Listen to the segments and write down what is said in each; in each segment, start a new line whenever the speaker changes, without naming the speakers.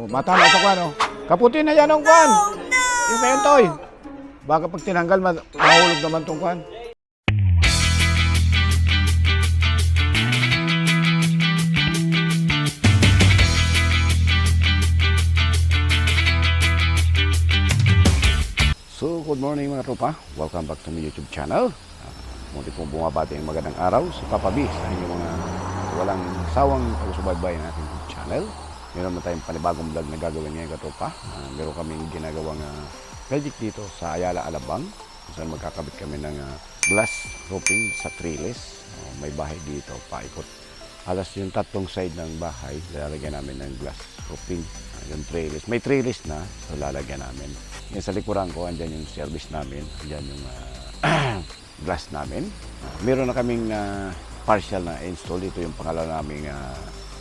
Oh, matama sa kwan, oh. Kaputi na yan ang kwan. Yung kayon, Toy. Baka pag tinanggal, mahulog naman tong kwan. So, good morning mga tropa. Welcome back to my YouTube channel. Munti pong bumabati ang magandang araw sa Papa B sa inyong mga walang sawang pagsubaybay ng ating YouTube channel. Meron naman tayong panibagong vlog na gagawin ngayon katropa. Meron kaming ginagawang project dito sa Ayala, Alabang. Saan magkakabit kami ng glass roofing sa trellis. May bahay dito, paikot. Alas yung tatlong side ng bahay, lalagyan namin ng glass roofing. Yung trellis. May trellis na, so lalagyan namin. Yung sa likuran ko, andyan yung service namin. Andyan yung glass namin. Meron na kaming partial na install. Ito yung pangalawa naming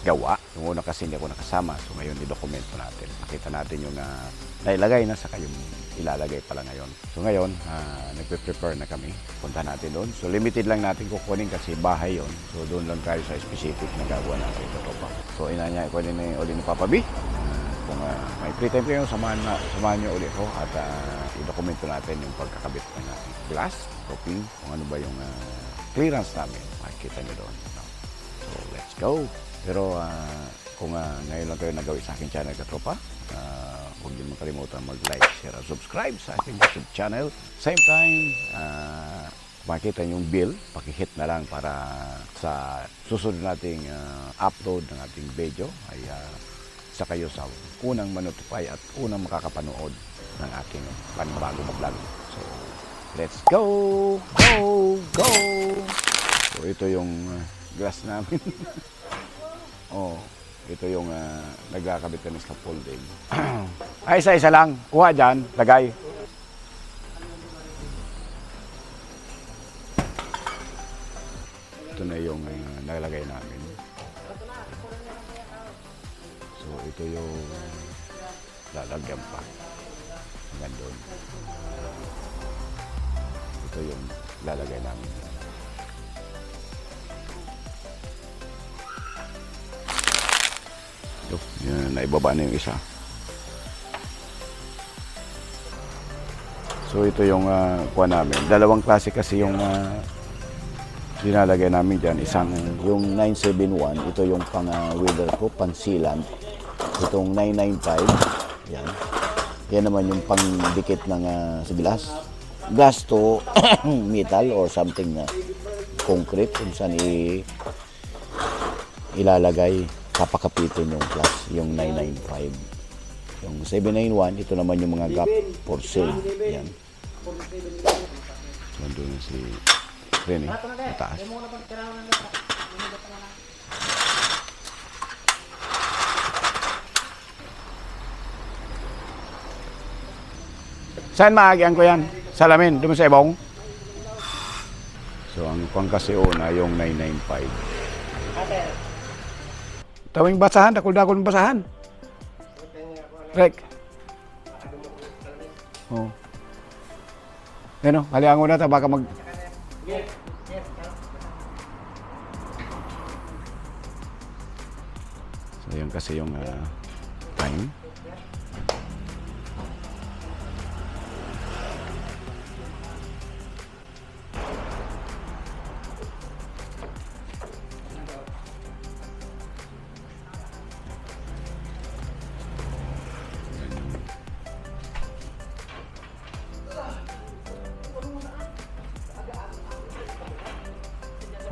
gawa. Yung una kasi hindi ako nakasama. So ngayon, i-dokumento natin. Pakita natin yung nailagay na, saka yung ilalagay pala ngayon. So ngayon, nagpe-prepare na kami. Punta natin doon. So limited lang natin kukunin kasi bahay yon. So doon lang tayo sa specific na gagawa natin. So inanya, kunin na uli ni Papa B. Kung may free time kayo, samahan nyo ulit ko at i-dokumento natin yung pagkakabit ng glass, roofing, kung ano ba yung clearance namin. Makikita nyo doon. So, let's go! Pero kung ngayon lang kayo nagawin sa aking channel katropa, huwag nyo makalimutan mag-like, share, at subscribe sa aking YouTube channel. Same time, makikita nyo yung bell, pakihit na lang para sa susunod nating upload ng ating video ay sa kayo sa unang manotify at unang makakapanood ng aking panibagong vlog. So, let's go! Go! Go! So, ito yung glass namin. Oh, ito yung nagkakabit kami sa folding. Ay, isa-isa lang. Kuha dyan, lagay. Ito na yung nalagay namin. So, ito yung lalagyan pa. Hanggang doon. Ito yung lalagay namin. Ito, yun, naibaba na yung isa. So, ito yung kuha namin. Dalawang klase kasi yung dinalagay namin dyan. Isang, yung 971, ito yung pang-weather ko, pang-sealant. Itong 995, yan. Yan naman yung pang-dikit ng glass. Glass to metal or something na concrete kung saan ilalagay, papakapitin yung glass, yung 995. Yung 791, ito naman yung mga gap for sale. Yan. Nandun na si Rene, mataas. Saan maagian ko yan? Salamin, doon sa ibong. So, ang pangkasi una, yung 995. Tawing basahan, dakol-dakol ng basahan. Rek. Oh. Ano, halihan ko na ito, baka mag... So, yun kasi yung time.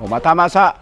O, matama sa...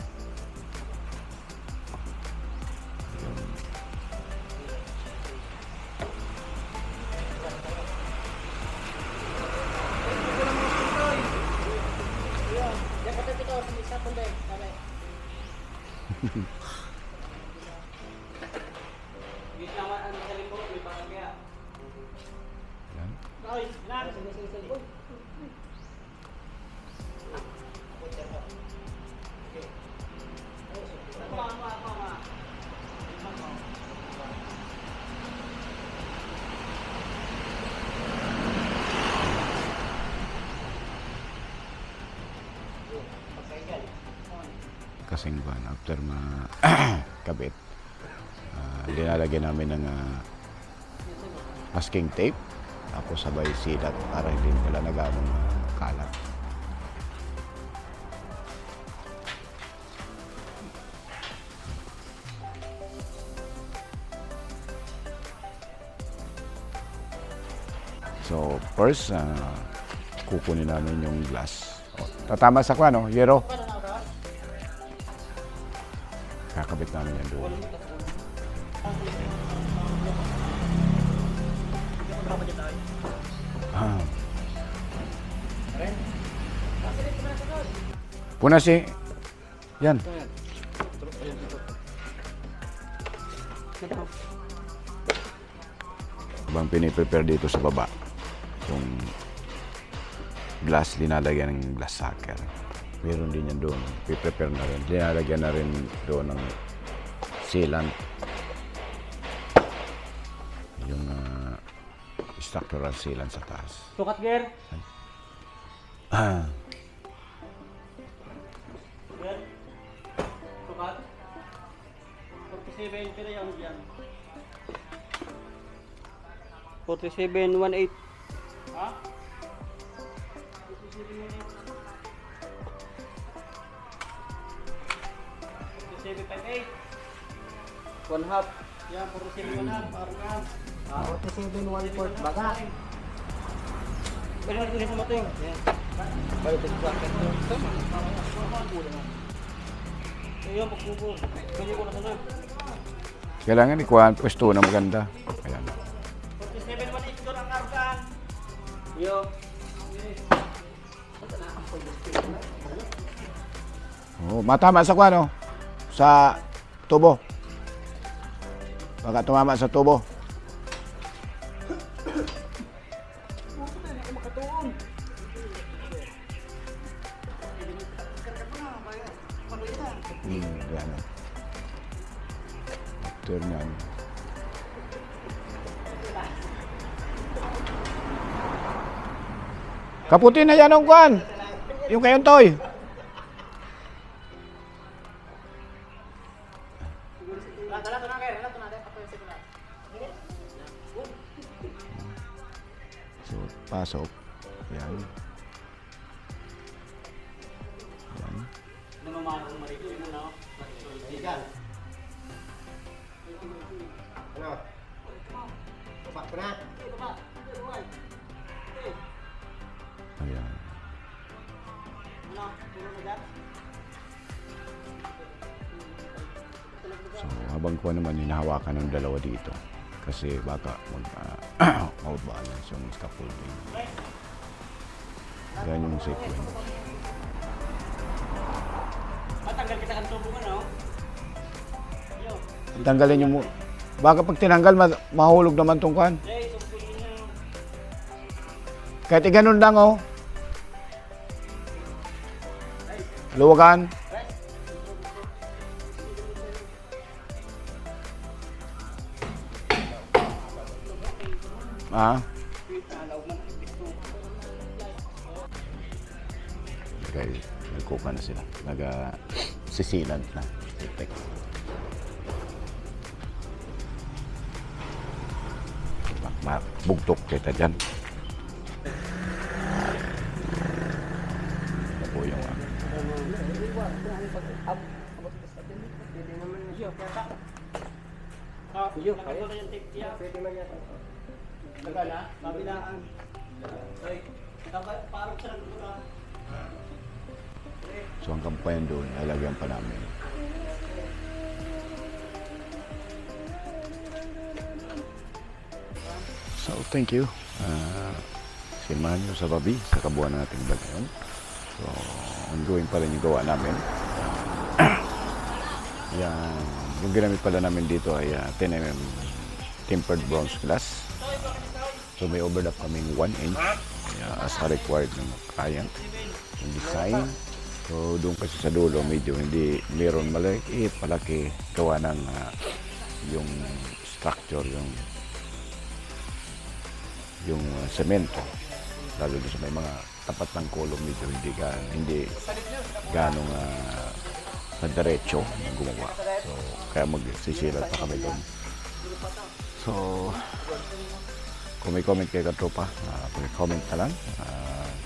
kasing van after kabit, linalagyan namin ng masking tape. Tapos sabay silat para hindi pala na ganong kalat. So first, kukunin namin yung glass. Tatama sa kwan, no? Yero. Kakabit namin yan doon. Puna si... Yan. Habang piniprepare dito sa baba, yung glass, linalagyan ng glass sucker. Meron din yan doon. Piprepare na rin. Linalagyan na rin doon ng sealant. Yung structural sealant sa taas.
Sukat, Ger. Ger. Sukat. 47, pero yan dyan. 4718. Ha? 4758. 1 half. Yan, 47 1 half. Parang yan.
47 1/4 baga.
Pwede natin ulit sa mato yun. Yan. Bayo sa jacket. Tama. Ayun, pagkubo. Pwede ko na sa nerve.
Kailangan ikuhaan pwesto na maganda. Ayan.
47 1 doon ang arkan. Yo.
Oh, matama sa kwan, no? Sa tubo. Baka tumama sa tubo. Yan. After nyan. Kaputi na yan ang kwan. Yung kayon toy. So, pasok. Yan. Yan.
Ano? Tupak ko na.
Ayan. So, habang ko naman hinahawakan ng dalawa dito. Kasi baka mag-balance yung scaffolding. Yan yung sequence.
Matanggal kita kan tubo ka, no? Yo.
Tanggalin nyo mo. Baka pag tinanggal, mahulog naman tong kwan.
Jay, sumpulin niyo.
Kahit ganun lang, oh. Luwagan. Okay, nagkuka na sila. Nag-sisilant na. Bugtok kita dyan. Ito po yung
Yo, kaya na yung tape niya.
Pwede man yan.
Tagal na, kabilaan. Ay, parang sa nagdura.
So ang kampayan doon, lalagyan pa namin. So thank you. Simahan nyo sa babi sa kabuuan nating vlog ngayon. So ongoing pa rin yung gawa namin. Yan. Yung ginamit pala namin dito ay 10mm tempered bronze glass. So may overlap kaming 1 inch as required ng client. Yung design. So doon kasi sa dulo medyo hindi meron malaki, palaki gawa ng yung structure, yung semento. Lalo doon sa may mga tapat ng kolong medyo hindi ganong na diretso yung gumawa. So, kaya magsisilat pa kami doon. So, Kung may comment kayo katropa, pag-comment na lang.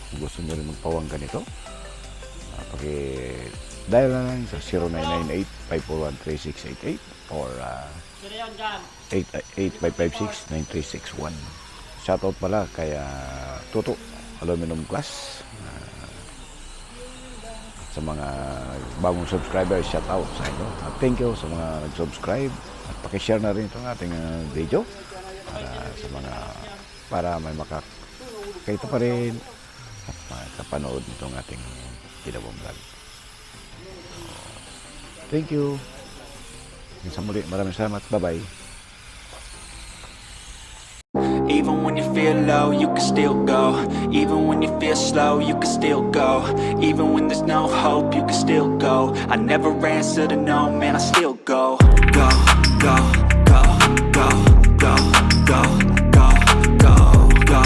Kung gusto nyo rin magpawang ganito, pag-dial na lang sa 0998-541-3688 or
Sino yun dyan?
8556-9361. Shoutout pala kay Toto Aluminum Glass. Sa mga bagong subscribers, shoutout sa inyo. Thank you sa mga nag-subscribe. At pakishare na rin itong ating video sa mga para may makakita pa rin at makapanood nitong ating ginawang vlog. Thank you. Sa muli, maraming salamat. Bye-bye.
Even when you feel low, you can still go. Even when you feel slow, you can still go. Even when there's no hope, you can still go. I never answer to no, man, I still go. Go, go, go, go, go, go, go, go, go,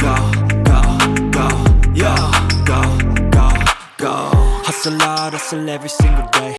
go, go, go, yeah, go, go, go. Hustle hard, hustle every single day.